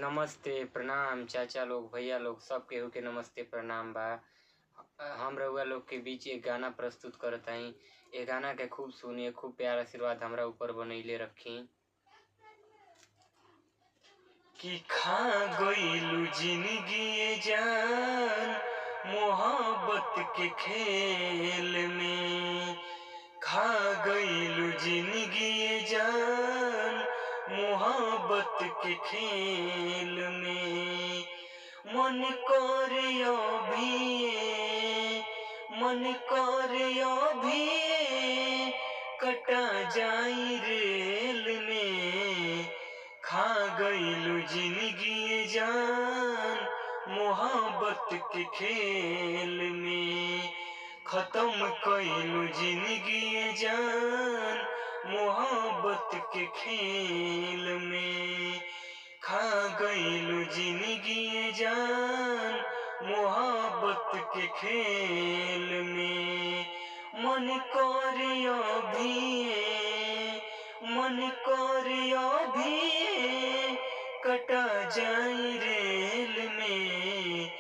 नमस्ते प्रणाम चाचा लोग भैया लोग सब केहू के नमस्ते प्रणाम बा। हम रउआ लोग के बीच एक गाना प्रस्तुत करत हई। ए गाना के खूब सुनिए, खूब प्यार आशीर्वाद हमरा ऊपर बनैले रखी। कि खा गइलू जिंदगी जान मोहब्बत के खेल में, खा गइलू जिंदगी जान मोहब्बत के खेल में। मन करियो भी, मन करियो भी कटा जाई रेल में। खा गइलू जिंदगी जान मोहब्बत के खेल में, खत्म कइलू जिंदगी जान मोहब्बत के खेल में। खा गइलू जिंदगी जान मोहब्बत के खेल में। मन करियो भी, मन करियो भी कटा जाई रेल में।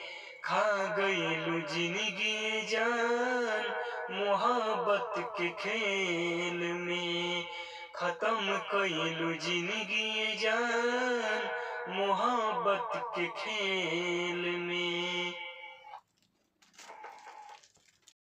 खा गइलू जिंदगी जान मोहब्बत के खेल में, खत्म कइलू जिंदगी जान मोहब्बत के खेल में।